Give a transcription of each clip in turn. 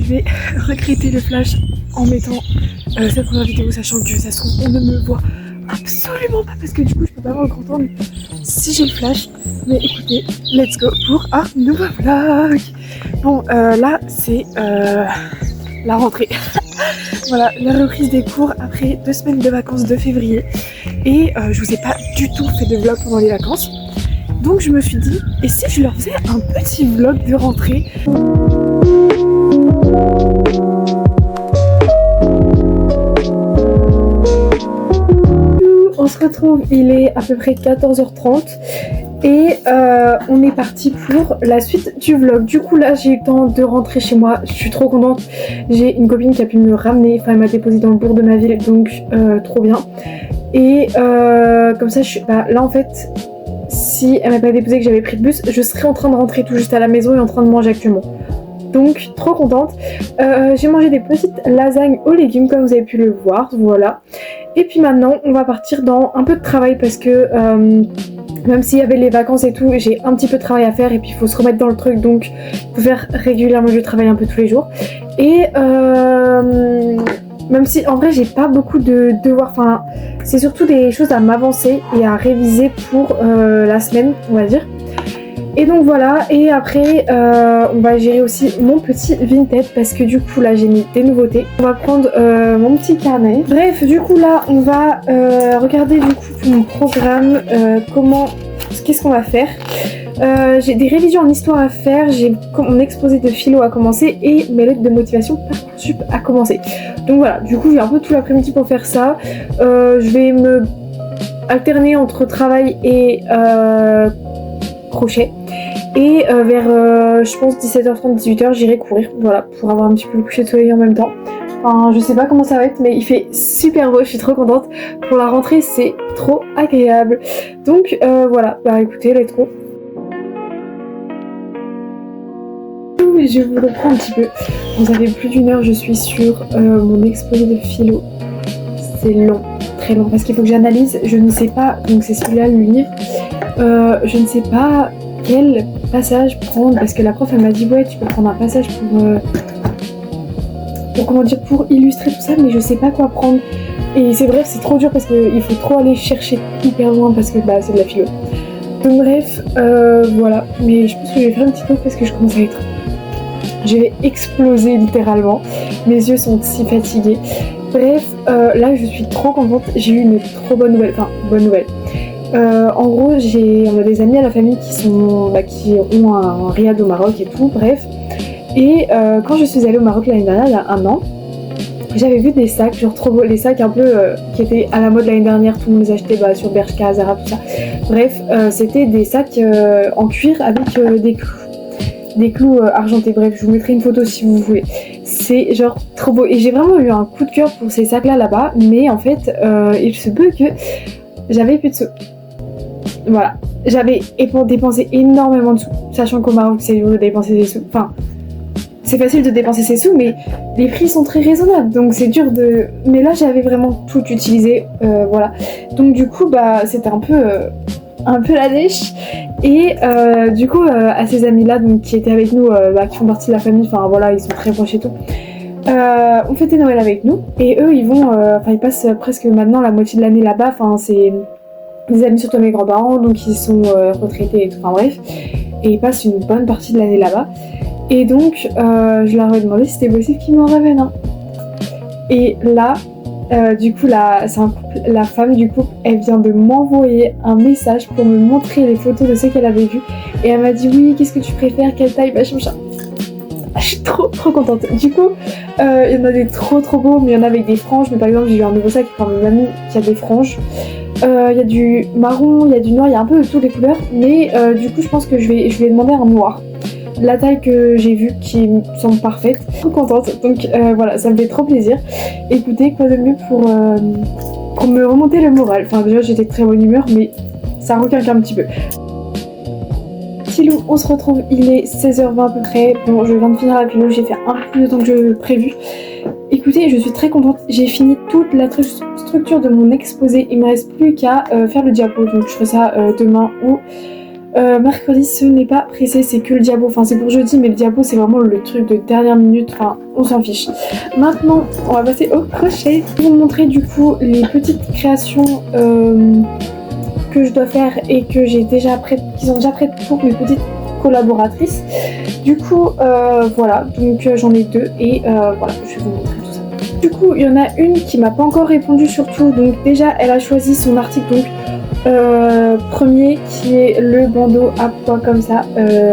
vais regretter le flash en mettant cette première vidéo, sachant que ça se trouve on ne me voit absolument pas parce que du coup je peux pas avoir le grand angle si j'ai le flash. Mais écoutez, let's go pour un nouveau vlog. Bon là c'est la rentrée. Voilà, la reprise des cours après 2 semaines de vacances de février. Et je vous ai pas du tout fait de vlog pendant les vacances. Donc je me suis dit, et si je leur faisais un petit vlog de rentrée? On se retrouve, il est à peu près 14h30 et on est parti pour la suite du vlog. Du coup là j'ai eu le temps de rentrer chez moi, je suis trop contente. J'ai une copine qui a pu me ramener, enfin elle m'a déposé dans le bourg de ma ville, donc trop bien. Et comme ça je suis là en fait, si elle m'avait pas déposé, que j'avais pris le bus, je serais en train de rentrer tout juste à la maison et en train de manger actuellement. Donc trop contente. J'ai mangé des petites lasagnes aux légumes comme vous avez pu le voir, voilà. Et puis maintenant on va partir dans un peu de travail parce que même s'il y avait les vacances et tout, j'ai un petit peu de travail à faire et puis il faut se remettre dans le truc, donc faut faire régulièrement, je travaille un peu tous les jours. Et même si en vrai j'ai pas beaucoup de devoirs, enfin c'est surtout des choses à m'avancer et à réviser pour la semaine on va dire. Et donc voilà, et après on va gérer aussi mon petit Vinted parce que du coup là j'ai mis des nouveautés. On va prendre mon petit carnet. Bref, du coup là on va regarder du coup mon programme, qu'est-ce qu'on va faire. J'ai des révisions en histoire à faire, j'ai mon exposé de philo à commencer et mes lettres de motivation Parcoursup à commencer. Donc voilà, du coup j'ai un peu tout l'après-midi pour faire ça. Je vais me alterner entre travail et crochet. Et vers je pense 17h30 18h j'irai courir, voilà, pour avoir un petit peu le coucher de soleil en même temps. Enfin je sais pas comment ça va être mais il fait super beau, je suis trop contente. Pour la rentrée c'est trop agréable. Donc voilà, bah écoutez, let's go. Je vous reprends un petit peu. Vous avez plus d'une heure, je suis sur mon exposé de philo. C'est long, très long, parce qu'il faut que j'analyse. Je ne sais pas, donc c'est celui-là le livre. Je ne sais pas quel passage prendre, parce que la prof elle m'a dit ouais tu peux prendre un passage pour illustrer tout ça, mais je sais pas quoi prendre. Et c'est bref, c'est trop dur parce qu'il faut trop aller chercher hyper loin parce que bah c'est de la philo. Donc bref, voilà. Mais je pense que je vais faire une petite pause parce que je commence à être... Je vais exploser littéralement. Mes yeux sont si fatigués. Bref, là je suis trop contente. J'ai eu une trop bonne nouvelle. Enfin, bonne nouvelle. En gros, on a des amis à la famille qui ont un riad au Maroc et tout, bref. Et quand je suis allée au Maroc l'année dernière, il y a 1 an, j'avais vu des sacs, genre trop beaux, les sacs un peu qui étaient à la mode l'année dernière, tout le monde les achetait sur Bershka, Zara, tout ça. Bref, c'était des sacs en cuir avec des clous argentés. Bref, je vous mettrai une photo si vous voulez. C'est genre trop beau. Et j'ai vraiment eu un coup de cœur pour ces sacs là-bas, mais en fait, il se peut que j'avais plus de sous. Voilà, j'avais dépensé énormément de sous, sachant qu'au Maroc c'est dur de dépenser des sous. Enfin, c'est facile de dépenser ses sous, mais les prix sont très raisonnables, donc c'est dur de... Mais là j'avais vraiment tout utilisé, voilà. Donc du coup, bah c'était un peu la dèche. Et du coup, à ces amis-là, donc qui étaient avec nous, qui font partie de la famille, enfin voilà, ils sont très proches et tout. On fêtait Noël avec nous, et eux ils vont, ils passent presque maintenant la moitié de l'année là-bas, enfin c'est... des amis surtout mes grands-parents, donc ils sont retraités et tout, enfin bref. Et ils passent une bonne partie de l'année là-bas. Et donc, je leur ai demandé si c'était possible qu'ils m'en ramènent un. Et là, du coup, c'est un couple, la femme du couple, elle vient de m'envoyer un message pour me montrer les photos de ce qu'elle avait vu. Et elle m'a dit oui, qu'est-ce que tu préfères, quelle taille, machin. Je suis trop contente. Du coup, il y en a des trop beaux, mais il y en a avec des franges. Mais par exemple, j'ai eu un nouveau sac pour mon ami qui a des franges. Il y a du marron, il y a du noir, il y a un peu de toutes les couleurs. Mais du coup, je pense que je vais demander un noir. La taille que j'ai vue qui me semble parfaite. Trop contente. Donc voilà, ça me fait trop plaisir. Écoutez, quoi de mieux pour me remonter le moral. Enfin déjà, j'étais de très bonne humeur, mais ça requinque un petit peu. Silou, on se retrouve, il est 16h20 à peu près. Bon, je viens de finir la vidéo, j'ai fait un peu plus de temps que je prévu. Écoutez, je suis très contente, j'ai fini toute la structure de mon exposé. Il me reste plus qu'à faire le diapo, donc je ferai ça demain ou Mercredi, ce n'est pas pressé, c'est que le diabo. Enfin, c'est pour jeudi, mais le diabo, c'est vraiment le truc de dernière minute. Enfin, on s'en fiche. Maintenant, on va passer au crochet. Je vais vous montrer du coup les petites créations que je dois faire et que j'ai déjà prêtes, qui sont déjà prêtes pour mes petites collaboratrices. Du coup, voilà. Donc, j'en ai 2 et voilà, je vais vous montrer tout ça. Du coup, il y en a une qui m'a pas encore répondu surtout. Donc, déjà, elle a choisi son article. Donc, premier qui est le bandeau à pois comme ça,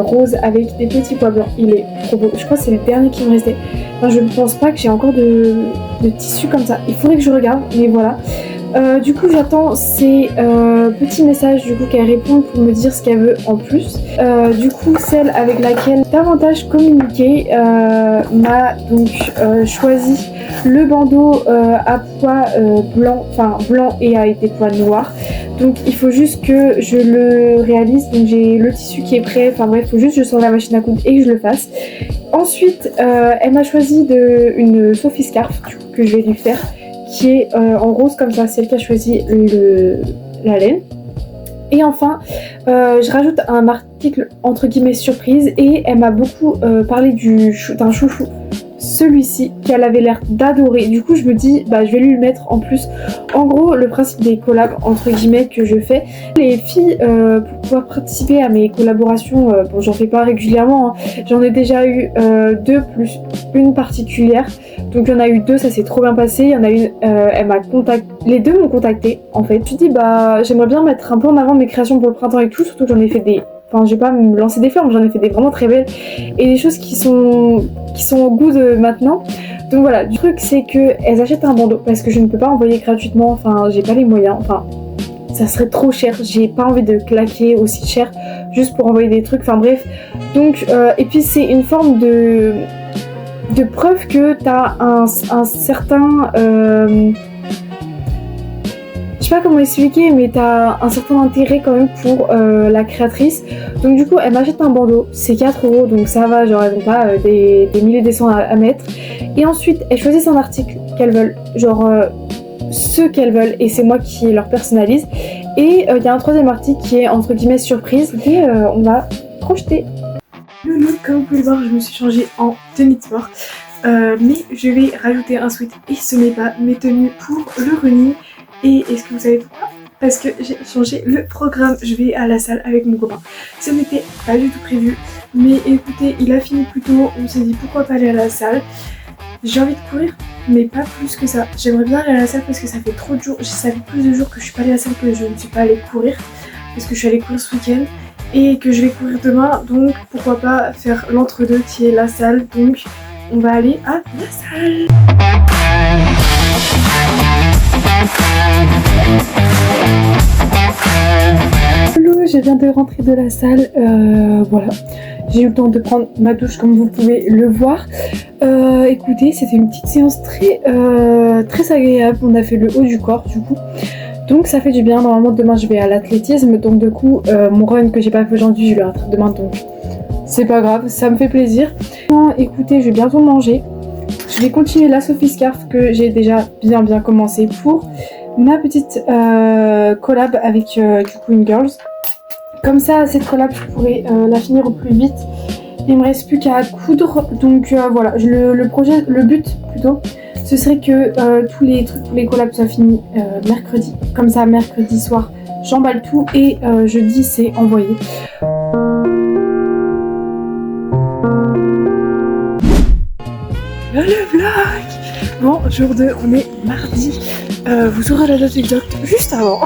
rose avec des petits pois blancs. Il est trop beau. Je crois que c'est le dernier qui me restait. Enfin, je ne pense pas que j'ai encore de tissu comme ça. Il faudrait que je regarde, mais voilà. Du coup, j'attends ces petits messages du coup qu'elle répond pour me dire ce qu'elle veut en plus. Du coup, celle avec laquelle davantage communiqué m'a donc choisi le bandeau à pois blanc, enfin blanc et avec des pois noirs. Donc il faut juste que je le réalise. Donc j'ai le tissu qui est prêt. Enfin bref, il faut juste que je sors la machine à coudre et que je le fasse. Ensuite, elle m'a choisi une Sophie Scarf du coup, que je vais lui faire, qui est en rose comme ça. C'est elle qui a choisi la laine. Et enfin, je rajoute un article entre guillemets surprise et elle m'a beaucoup parlé d'un chouchou, celui-ci, qu'elle avait l'air d'adorer. Du coup, je me dis, bah, je vais lui le mettre en plus. En gros, le principe des collabs entre guillemets que je fais, les filles, pour pouvoir participer à mes collaborations, bon, j'en fais pas régulièrement, hein. J'en ai déjà eu 2 plus une particulière. Donc, il y en a eu 2, ça s'est trop bien passé. Il y en a une, elle m'a contacté, les 2 m'ont contacté en fait. Je me dis, bah, j'aimerais bien mettre un peu en avant mes créations pour le printemps et tout, surtout que j'en ai fait des. Enfin, je vais pas me lancer des fleurs, mais j'en ai fait des vraiment très belles et des choses qui sont au goût de maintenant. Donc voilà, du truc c'est que elles achètent un bandeau parce que je ne peux pas envoyer gratuitement, enfin j'ai pas les moyens, enfin ça serait trop cher, j'ai pas envie de claquer aussi cher juste pour envoyer des trucs, enfin bref. Donc et puis c'est une forme de preuve que t'as un certain je sais pas comment expliquer, mais t'as un certain intérêt quand même pour la créatrice. Donc du coup, elle m'achète un bandeau, c'est 4 €, donc ça va, genre elles n'ont pas des milliers de cents à mettre. Et ensuite, elles choisissent un article qu'elles veulent, genre ce qu'elles veulent, et c'est moi qui leur personnalise. Et il y a un troisième article qui est entre guillemets surprise, et on va projeter. Le look, comme vous pouvez le voir, je me suis changée en tenue de sport. Mais je vais rajouter un sweat, et ce n'est pas mes tenues pour le running. Et est-ce que vous savez pourquoi? Parce que j'ai changé le programme, je vais à la salle avec mon copain. Ce n'était pas du tout prévu, mais écoutez, il a fini plus tôt, on s'est dit pourquoi pas aller à la salle. J'ai envie de courir, mais pas plus que ça. J'aimerais bien aller à la salle parce que ça fait trop de jours, ça fait plus de jours que je suis pas allée à la salle que je ne suis pas allée courir. Parce que je suis allée courir ce week-end et que je vais courir demain, donc pourquoi pas faire l'entre-deux qui est la salle. Donc on va aller à la salle. Hello, je viens de rentrer de la salle, voilà, j'ai eu le temps de prendre ma douche comme vous pouvez le voir. Écoutez, c'était une petite séance très agréable, on a fait le haut du corps du coup, donc ça fait du bien. Normalement demain je vais à l'athlétisme, donc du coup mon run que j'ai pas fait aujourd'hui je le rattrape demain, donc c'est pas grave, ça me fait plaisir. Écoutez, je vais bientôt manger. Je vais continuer la Sophie Scarf que j'ai déjà bien commencé pour ma petite collab avec du coup une girls. Comme ça, cette collab, je pourrais la finir au plus vite. Il me reste plus qu'à coudre. Donc voilà, le but plutôt, ce serait que tous les collabs soient finis mercredi. Comme ça, mercredi soir, j'emballe tout et jeudi, c'est envoyé. Le vlog. Bon, jour 2, on est mardi. Vous aurez la date exacte juste avant,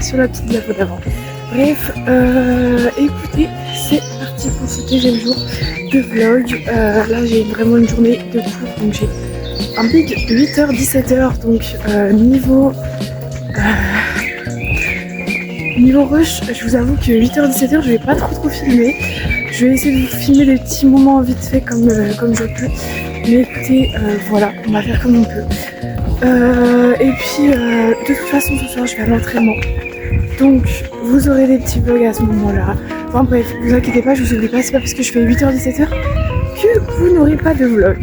sur la petite diapo d'avant. Bref, écoutez, c'est parti pour ce deuxième jour de vlog. Là, j'ai vraiment une journée de cours, donc j'ai un big 8h-17h, donc niveau rush, je vous avoue que 8h-17h, je vais pas trop filmer. Je vais essayer de vous filmer des petits moments vite fait comme je peux. Mais écoutez, voilà, on va faire comme on peut. Et puis, de toute façon, ce soir, je vais à l'entraînement. Donc, vous aurez des petits vlogs à ce moment-là. Enfin bref, vous inquiétez pas, je vous oublie pas, c'est pas parce que je fais 8h-17h que vous n'aurez pas de vlog.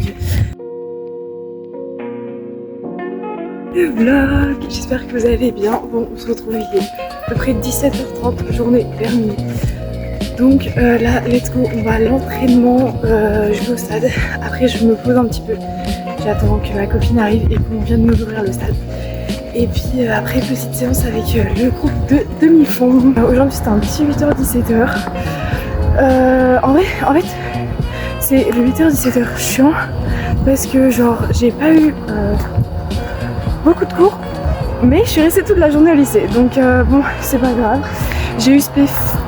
Le vlog, j'espère que vous allez bien. Bon, on se retrouve, il est à peu près 17h30, journée terminée. Donc là, let's go, on va à l'entraînement, je vais au stade. Après je me pose un petit peu, j'attends que ma copine arrive et qu'on vienne nous ouvrir le stade. Et puis après, petite séance avec le groupe de demi-fond. Aujourd'hui c'était un petit 8h-17h. En fait, c'est le 8h-17h chiant parce que genre j'ai pas eu beaucoup de cours, mais je suis restée toute la journée au lycée. Donc bon, c'est pas grave. J'ai eu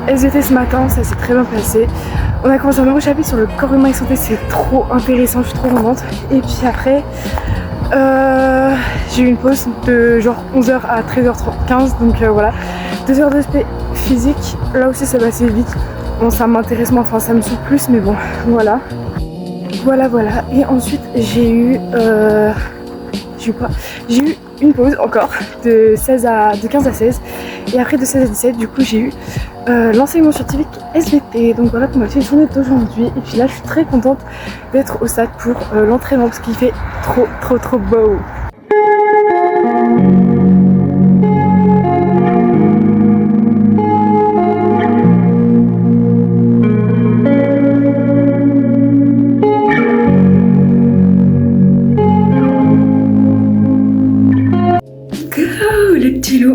SVT ce matin, ça s'est très bien passé. On a commencé un nouveau chapitre sur le corps humain et santé, c'est trop intéressant, je suis trop contente. Et puis après, j'ai eu une pause de genre 11h à 13h15, donc voilà. 2 heures de spé physique, là aussi ça va assez vite. Bon, ça m'intéresse moins, enfin ça me saoule plus, mais bon, voilà. Voilà. Et ensuite j'ai eu une pause encore de 15 à 16. Et après de 16 à 17, du coup j'ai eu l'enseignement scientifique SVT. Donc voilà pour ma petite journée d'aujourd'hui. Et puis là je suis très contente d'être au stade pour l'entraînement parce qu'il fait trop beau.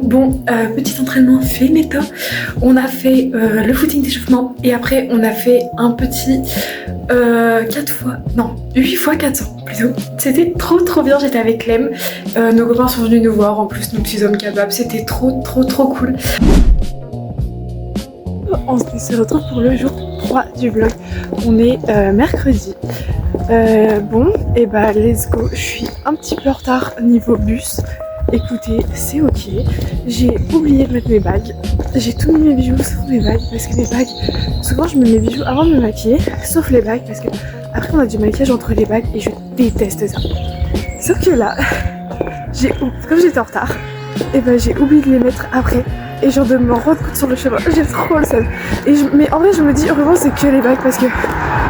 Bon, petit entraînement fait méta. On a fait le footing d'échauffement et après on a fait un petit 8 fois 400 plutôt. C'était trop bien, j'étais avec Clem. Nos copains sont venus nous voir en plus, nos petits hommes capables. C'était trop cool. On se retrouve pour le jour 3 du vlog. On est mercredi. Bon, et bah let's go. Je suis un petit peu en retard niveau bus. Écoutez, c'est ok. J'ai oublié de mettre mes bagues. J'ai tout mis mes bijoux sauf mes bagues parce que mes bagues, souvent je mets mes bijoux avant de me maquiller, sauf les bagues parce que après on a du maquillage entre les bagues et je déteste ça. Sauf que là, comme j'étais en retard, et ben j'ai oublié de les mettre après et genre de me rendre compte sur le chemin. J'ai trop le seum. Mais en vrai je me dis heureusement c'est que les bagues parce que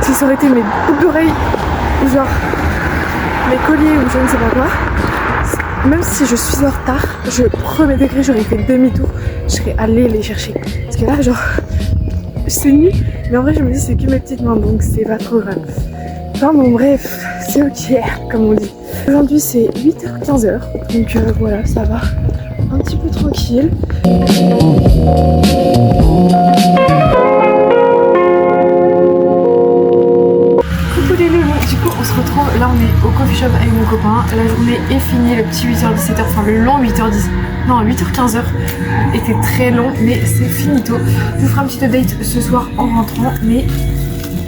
si ça aurait été mes boucles d'oreilles ou genre mes colliers ou je ne sais pas quoi. Même si je suis en retard, je premier degré, j'aurais fait demi-tour, je serais allée les chercher. Parce que là, genre, c'est nul, mais en vrai, je me dis, c'est que mes petites mains, donc c'est pas trop grave. Enfin bon, bref, c'est ok, comme on dit. Aujourd'hui, c'est 8h-15h, donc voilà, ça va. Un petit peu tranquille. Du coup on se retrouve, là on est au coffee shop avec mon copain, la journée est finie, le petit 8h-17h, enfin le long 8h10, non 8h-15h était très long mais c'est finito. Je vous ferai un petit update ce soir en rentrant, mais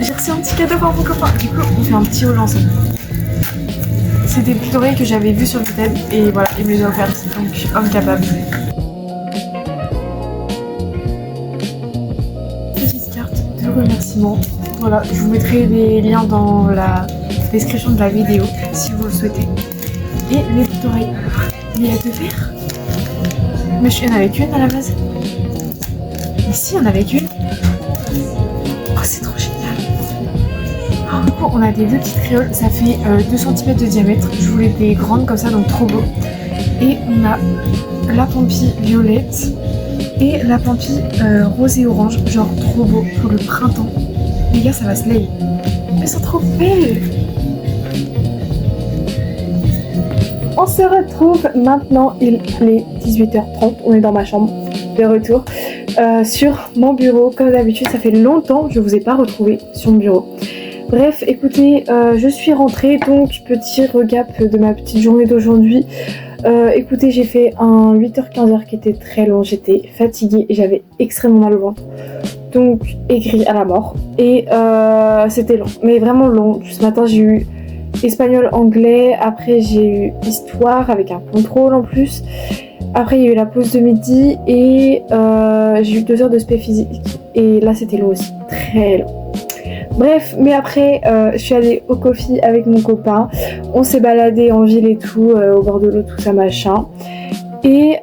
j'ai reçu un petit cadeau par mon copain, du coup on fait un petit haul ensemble. C'est des boucles d'oreilles que j'avais vues sur le thème et voilà, il me les a offertes, donc homme capable. Petite carte de remerciement. Voilà, je vous mettrai les liens dans la description de la vidéo si vous le souhaitez. Et les boucles d'oreilles. Mais il y a deux paires. Mais il y en avait qu'une à la base. Ici, il y en avait qu'une. Oh, c'est trop génial. Du coup, on a des deux petites créoles. Ça fait 2 cm de diamètre. Je voulais des grandes comme ça, donc trop beau. Et on a la pampille violette et la pampille rose et orange. Genre trop beau pour le printemps. Les gars, ça va se layer. Elles sont trop belles. On se retrouve maintenant, il est 18h30, on est dans ma chambre de retour sur mon bureau. Comme d'habitude, ça fait longtemps que je vous ai pas retrouvé sur mon bureau. Bref, écoutez, je suis rentrée, donc petit recap de ma petite journée d'aujourd'hui. Écoutez, j'ai fait un 8h-15h qui était très long, j'étais fatiguée et j'avais extrêmement mal au ventre. Donc écrit à la mort. Et c'était long, mais vraiment long. Ce matin j'ai eu espagnol, anglais, après j'ai eu histoire avec un contrôle en plus. Après il y a eu la pause de midi et j'ai eu 2 heures de spé physique. Et là c'était long aussi, très long. Bref, mais après je suis allée au coffee avec mon copain. On s'est baladé en ville et tout, au bord de l'eau, tout ça machin. Et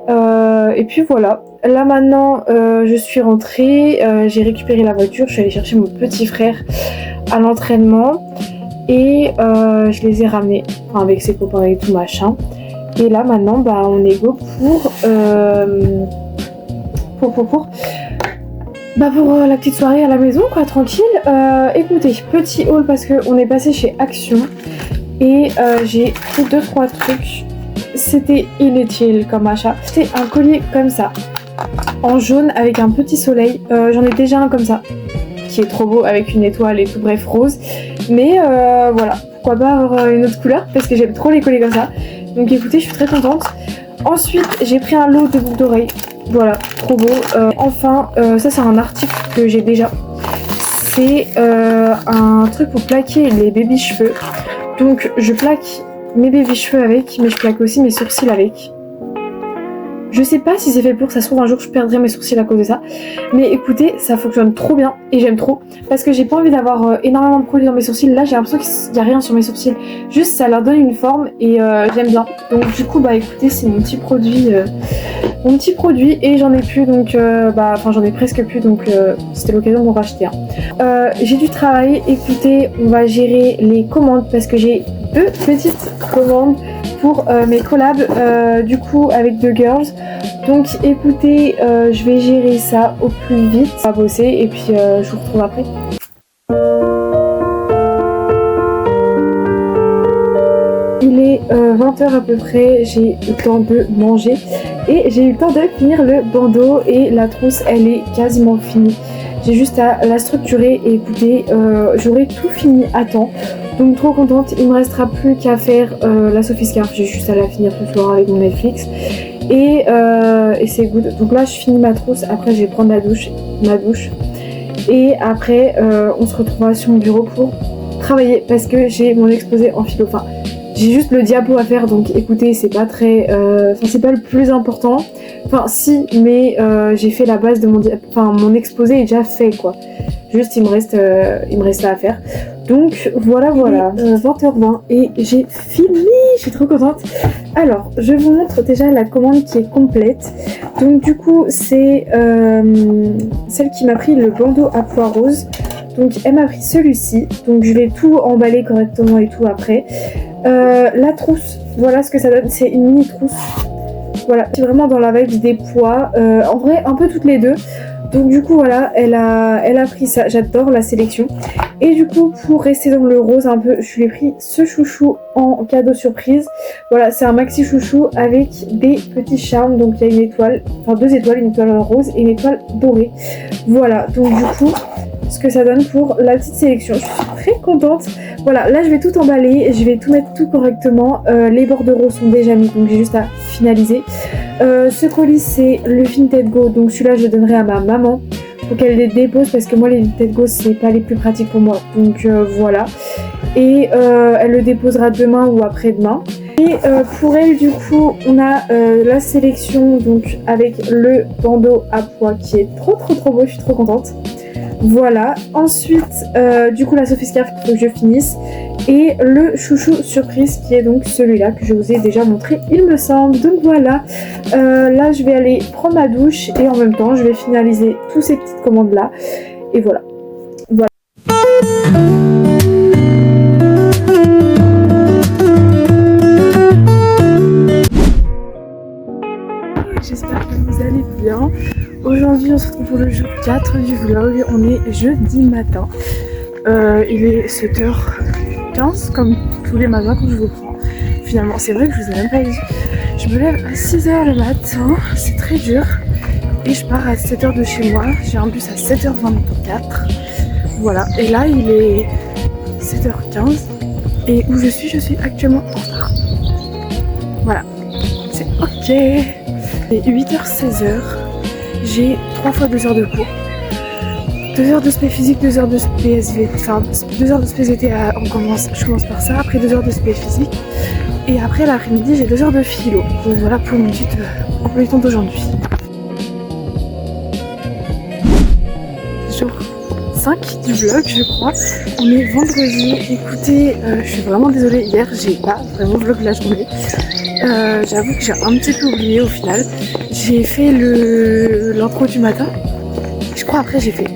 puis voilà. Là maintenant je suis rentrée, j'ai récupéré la voiture, je suis allée chercher mon petit frère à l'entraînement et je les ai ramenés avec ses copains et tout machin. Et là maintenant bah on est go pour Bah pour la petite soirée à la maison quoi, tranquille. Écoutez, petit haul parce qu'on est passé chez Action et j'ai pris 2-3 trucs. C'était inutile comme achat. C'était un collier comme ça, en jaune avec un petit soleil. J'en ai déjà un comme ça, qui est trop beau avec une étoile et tout, bref rose. Mais voilà, pourquoi pas avoir une autre couleur parce que j'aime trop les colliers comme ça. Donc écoutez, je suis très contente. Ensuite, j'ai pris un lot de boucles d'oreilles. Voilà, trop beau. Enfin, ça c'est un article que j'ai déjà. C'est un truc pour plaquer les baby cheveux. Donc je plaque mes baby cheveux avec, mais je plaque aussi mes sourcils avec. Je sais pas si c'est fait pour, ça se trouve un jour je perdrai mes sourcils à cause de ça. Mais écoutez, ça fonctionne trop bien et j'aime trop. Parce que j'ai pas envie d'avoir énormément de produits dans mes sourcils. Là j'ai l'impression qu'il y a rien sur mes sourcils. Juste ça leur donne une forme et j'aime bien. Donc du coup bah écoutez, c'est mon petit produit. Et j'en ai plus donc enfin j'en ai presque plus donc c'était l'occasion d'en racheter un. J'ai du travail, écoutez, on va gérer les commandes parce que j'ai 2 petites commandes pour mes collabs du coup avec The Girls. Donc écoutez, je vais gérer ça au plus vite. On va bosser et puis je vous retrouve après. Il est 20h à peu près, j'ai eu le temps de manger et j'ai eu le temps de finir le bandeau et la trousse elle est quasiment finie. J'ai juste à la structurer et écoutez, j'aurai tout fini à temps. Donc trop contente, il me restera plus qu'à faire la Sophie Scarf, j'ai juste à la finir ce soir avec mon Netflix. Et c'est good. Donc là je finis ma trousse, après je vais prendre ma douche. Et après on se retrouvera sur mon bureau pour travailler parce que j'ai mon exposé en philo. Enfin, j'ai juste le diapo à faire donc écoutez c'est pas très... c'est pas le plus important. Enfin si, mais j'ai fait la base de mon exposé est déjà fait quoi. Juste il me reste ça à faire. Donc voilà, 20h20 et j'ai fini, je suis trop contente. Alors, je vous montre déjà la commande qui est complète. Donc du coup, c'est celle qui m'a pris le bandeau à pois rose. Donc elle m'a pris celui-ci, donc je vais tout emballer correctement et tout après. La trousse, voilà ce que ça donne, c'est une mini trousse. Voilà, c'est vraiment dans la vibe des pois. En vrai, un peu toutes les deux. Donc du coup voilà, elle a pris ça, j'adore la sélection. Et du coup pour rester dans le rose un peu, je lui ai pris ce chouchou en cadeau surprise. Voilà, c'est un maxi chouchou avec des petits charmes. Donc il y a une étoile, enfin 2 étoiles, une étoile rose et une étoile dorée. Voilà, donc du coup ce que ça donne pour la petite sélection. Je suis très contente. Voilà, là je vais tout emballer, je vais tout mettre tout correctement. Les bordereaux sont déjà mis, donc j'ai juste à finaliser. Ce colis c'est le Vinted Go, donc celui-là je le donnerai à ma maman pour qu'elle les dépose parce que moi les Vinted Go c'est pas les plus pratiques pour moi. Donc voilà. Et elle le déposera demain ou après-demain. Et pour elle du coup on a la sélection donc avec le bandeau à pois qui est trop beau, je suis trop contente. Voilà, ensuite du coup la Sophie Scarf qu'il faut que je finisse et le chouchou surprise qui est donc celui-là que je vous ai déjà montré il me semble. Donc voilà, là je vais aller prendre ma douche et en même temps je vais finaliser toutes ces petites commandes là et voilà. J'espère que vous allez bien. Aujourd'hui on se retrouve pour le jour 4 du vlog, on est jeudi matin. Il est 7h15 comme tous les matins quand je vous prends. Finalement c'est vrai que je vous ai même pas dit. Je me lève à 6h le matin, c'est très dur. Et je pars à 7h de chez moi, j'ai un bus à 7h24. Voilà, et là il est 7h15 et où je suis actuellement en retard. Voilà, c'est ok. Et 8h-16h, j'ai 3 fois 2 heures de cours. 2 heures de spé physique, 2 heures de spé SVT, enfin 2 heures de spé SVT, je commence par ça, après 2 heures de spé physique. Et après l'après-midi, j'ai 2 heures de philo. Donc voilà pour une petite emploi du temps d'aujourd'hui. Jour 5 du vlog, je crois. On est vendredi. Écoutez, je suis vraiment désolée, hier j'ai pas vraiment vlog la journée. J'avoue que j'ai un petit peu oublié au final. J'ai fait l'intro du matin. Je crois après j'ai fait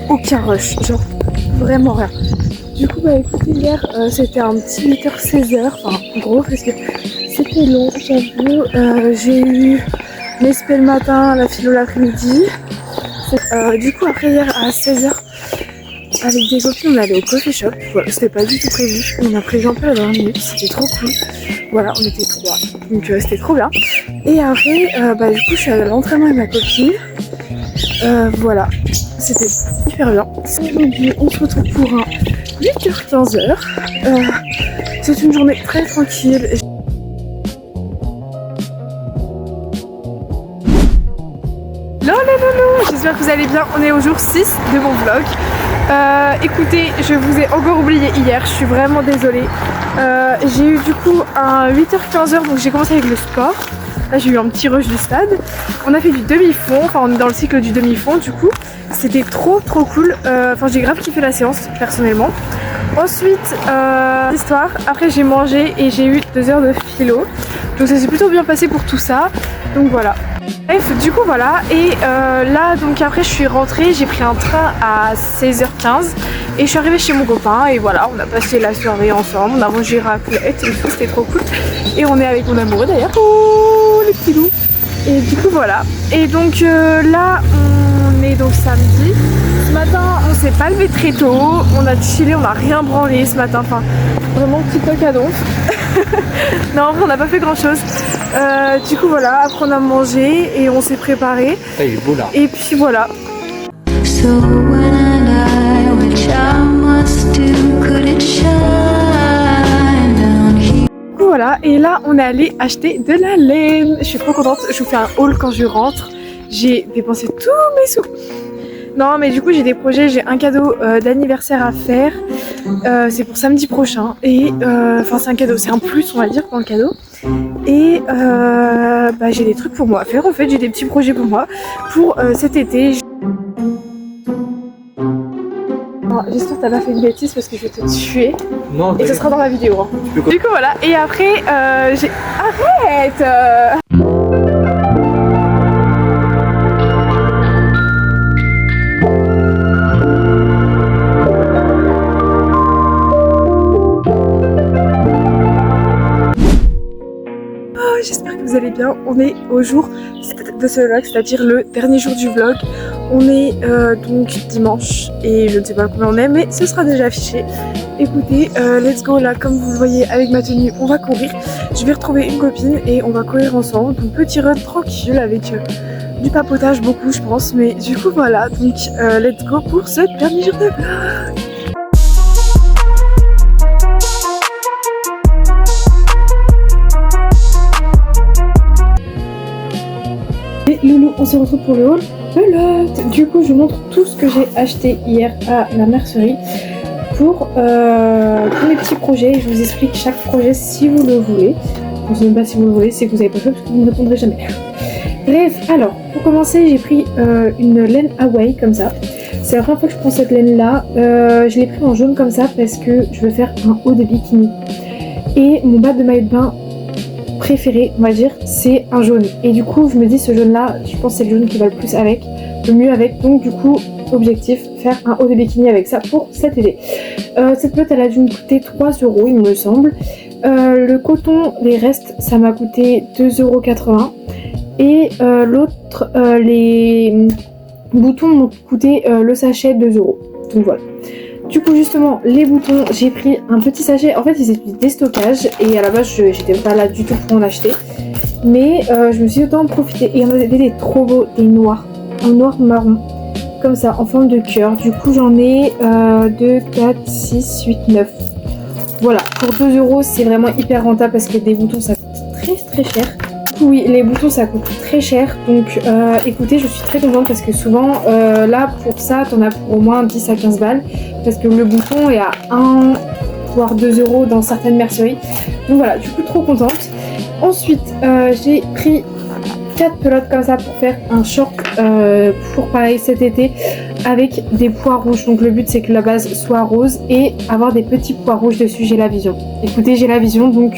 aucun rush, genre vraiment rien. Du coup bah écoutez hier c'était un petit 8h-16h, enfin gros parce que c'était long j'avoue. J'ai eu mes spé le matin, la philo l'après-midi. Du coup après hier à 16h avec des copines on allait au coffee shop. Voilà, c'était pas du tout prévu. On a prévu un peu à la dernière minute, c'était trop cool. Voilà, on était 3, donc c'était trop bien. Et après, du coup je suis allée à l'entraînement avec ma copine. Voilà, c'était hyper bien. Aujourd'hui on se retrouve pour un 8h-15h. C'est une journée très tranquille. Lolo, j'espère que vous allez bien. On est au jour 6 de mon vlog. Écoutez, je vous ai encore oublié hier, je suis vraiment désolée. J'ai eu du coup un 8h-15h, donc j'ai commencé avec le sport. Là j'ai eu un petit rush du stade. On a fait du demi-fond, enfin on est dans le cycle du demi-fond du coup. C'était trop cool. Enfin j'ai grave kiffé la séance personnellement. Ensuite, histoire. Après j'ai mangé et j'ai eu 2 heures de philo. Donc ça s'est plutôt bien passé pour tout ça. Donc voilà. Bref, du coup voilà, et là donc après je suis rentrée, j'ai pris un train à 16h15 et je suis arrivée chez mon copain et voilà, on a passé la soirée ensemble, on a mangé raclette et tout, c'était trop cool. Et on est avec mon amoureux d'ailleurs, oh les petits loups. Et du coup voilà, et donc là on est donc samedi. Ce matin on s'est pas levé très tôt, on a chillé, on a rien branlé ce matin, enfin vraiment petit coq à donf. Non, on n'a pas fait grand chose. Du coup voilà, après on a mangé et on s'est préparé. Il est beau là. Et puis voilà. Voilà, et là on est allé acheter de la laine. Je suis trop contente, je vous fais un haul quand je rentre. J'ai dépensé tous mes sous. Non mais du coup j'ai des projets, j'ai un cadeau d'anniversaire à faire. C'est pour samedi prochain et enfin c'est un cadeau, c'est un plus on va dire pour le cadeau. Et j'ai des trucs pour moi à faire en fait, j'ai des petits projets pour moi pour cet été. J'espère que t'as pas fait une bêtise parce que je vais te tuer. Non, et ce sera dans la vidéo. Hein. Du coup voilà, et après j'ai... Arrête J'espère que vous allez bien. On est au jour de ce vlog, c'est-à-dire le dernier jour du vlog. On est donc dimanche et je ne sais pas combien on est, mais ce sera déjà affiché. Écoutez, let's go là, comme vous le voyez avec ma tenue, on va courir. Je vais retrouver une copine et on va courir ensemble. Donc petit run tranquille avec du papotage beaucoup je pense. Mais du coup voilà, donc let's go pour ce dernier jour de vlog. Et Loulou, on se retrouve pour le haul pelote. Du coup je vous montre tout ce que j'ai acheté hier à la mercerie pour mes petits projets. Je vous explique chaque projet si vous le voulez. Je ne sais même pas si vous le voulez, c'est que vous avez pas le choix parce que vous ne répondrez jamais. Bref, alors pour commencer j'ai pris une laine Hawaii comme ça. C'est la première fois que je prends cette laine là. Je l'ai pris en jaune comme ça parce que je veux faire un haut de bikini. Et mon bas de maillot de bain préféré on va dire c'est un jaune et du coup je me dis ce jaune là je pense que c'est le jaune qui va le mieux avec, donc du coup objectif faire un haut de bikini avec ça pour cet été. Cette pelote elle a dû me coûter 3 € il me semble. Le coton, les restes ça m'a coûté 2,80 € et l'autre les boutons m'ont coûté le sachet 2 €, donc voilà. Du coup justement les boutons j'ai pris un petit sachet, en fait ils étaient du déstockage et à la base j'étais pas là du tout pour en acheter, mais je me suis autant en profiter et il y en avait des trop beaux, des noirs, un noir marron comme ça en forme de cœur. Du coup j'en ai 2, 4, 6, 8, 9. Voilà, pour 2 € c'est vraiment hyper rentable parce que des boutons ça coûte très cher. Oui, les boutons ça coûte très cher, donc écoutez je suis très contente parce que souvent là pour ça t'en as pour au moins 10 à 15 balles parce que le bouton est à 1 voire 2 € dans certaines merceries, donc voilà, du coup trop contente. Ensuite j'ai pris 4 pelotes comme ça pour faire un short pour pareil cet été avec des pois rouges. Donc le but c'est que la base soit rose et avoir des petits pois rouges dessus. J'ai la vision. Écoutez, j'ai la vision, donc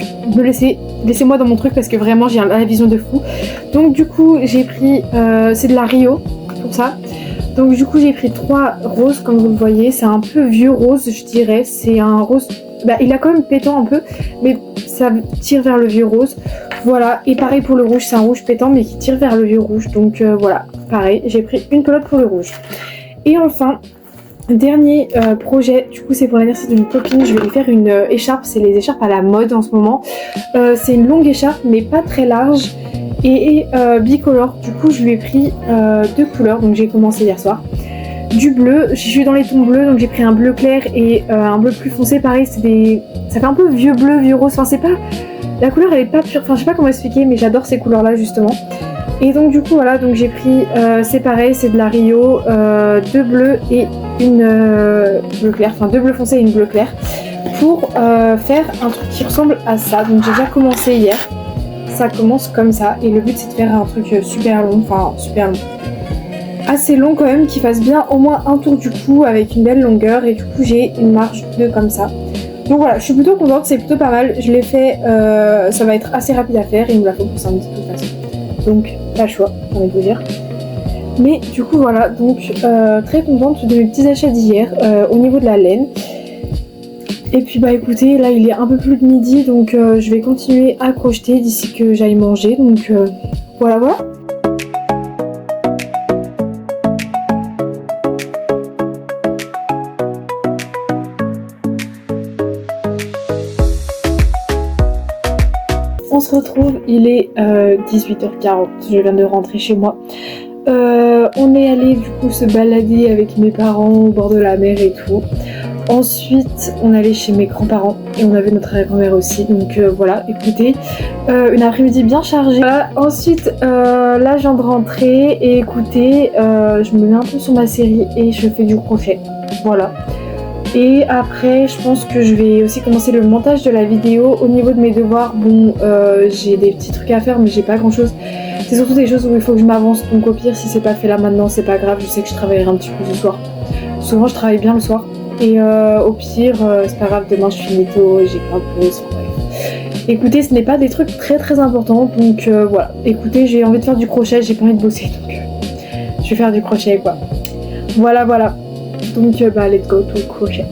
laissez-moi dans mon truc parce que vraiment j'ai la vision de fou. Donc du coup j'ai pris c'est de la Rio pour ça. Donc du coup j'ai pris 3 roses comme vous le voyez. C'est un peu vieux rose je dirais. C'est un rose, il a quand même pétant un peu, mais ça tire vers le vieux rose. Voilà, et pareil pour le rouge, c'est un rouge pétant mais qui tire vers le vieux rouge. Donc voilà, pareil, j'ai pris une pelote pour le rouge. Et enfin, dernier projet, du coup c'est pour l'anniversaire d'une copine, je vais lui faire une écharpe, c'est les écharpes à la mode en ce moment. C'est une longue écharpe mais pas très large et bicolore, du coup je lui ai pris 2 couleurs, donc j'ai commencé hier soir. Du bleu, je suis dans les tons bleus, donc j'ai pris un bleu clair et un bleu plus foncé, pareil, ça fait un peu vieux bleu, vieux rose, enfin c'est pas... La couleur elle est pas pure, enfin je sais pas comment expliquer, mais j'adore ces couleurs là justement. Et donc du coup voilà, donc j'ai pris, c'est pareil, c'est de la Rio, 2 bleus et une bleu clair, enfin 2 bleus foncés et une bleu clair, pour faire un truc qui ressemble à ça. Donc j'ai déjà commencé hier, ça commence comme ça, et le but c'est de faire un truc super long, enfin super long. Assez long quand même, qui fasse bien au moins un tour du cou avec une belle longueur, et du coup j'ai une marge de comme ça. Donc voilà, je suis plutôt contente, c'est plutôt pas mal, je l'ai fait, ça va être assez rapide à faire et il me la faut pour samedi de toute façon. Donc pas le choix, j'ai envie de vous dire. Mais du coup voilà, donc très contente de mes petits achats d'hier au niveau de la laine. Et puis bah écoutez, là il est un peu plus de midi, donc je vais continuer à crocheter d'ici que j'aille manger, donc voilà. On se retrouve, il est 18h40, je viens de rentrer chez moi. On est allé du coup se balader avec mes parents au bord de la mer et tout. Ensuite, on est allé chez mes grands-parents et on avait notre grand-mère aussi. Donc voilà, écoutez, une après-midi bien chargée. Ensuite, là je viens de rentrer et écoutez, je me mets un peu sur ma série et je fais du crochet. Voilà. Et après, je pense que je vais aussi commencer le montage de la vidéo. Au niveau de mes devoirs, bon, j'ai des petits trucs à faire, mais j'ai pas grand chose. C'est surtout des choses où il faut que je m'avance. Donc au pire, si c'est pas fait là maintenant, c'est pas grave. Je sais que je travaillerai un petit peu ce soir. Souvent, je travaille bien le soir. Et au pire, c'est pas grave, demain je finis tôt, j'ai pas de pause. Écoutez, ce n'est pas des trucs très importants. Donc voilà. Écoutez, j'ai envie de faire du crochet, j'ai pas envie de bosser. Donc je vais faire du crochet quoi. Voilà. Donc bah let's go to crochet.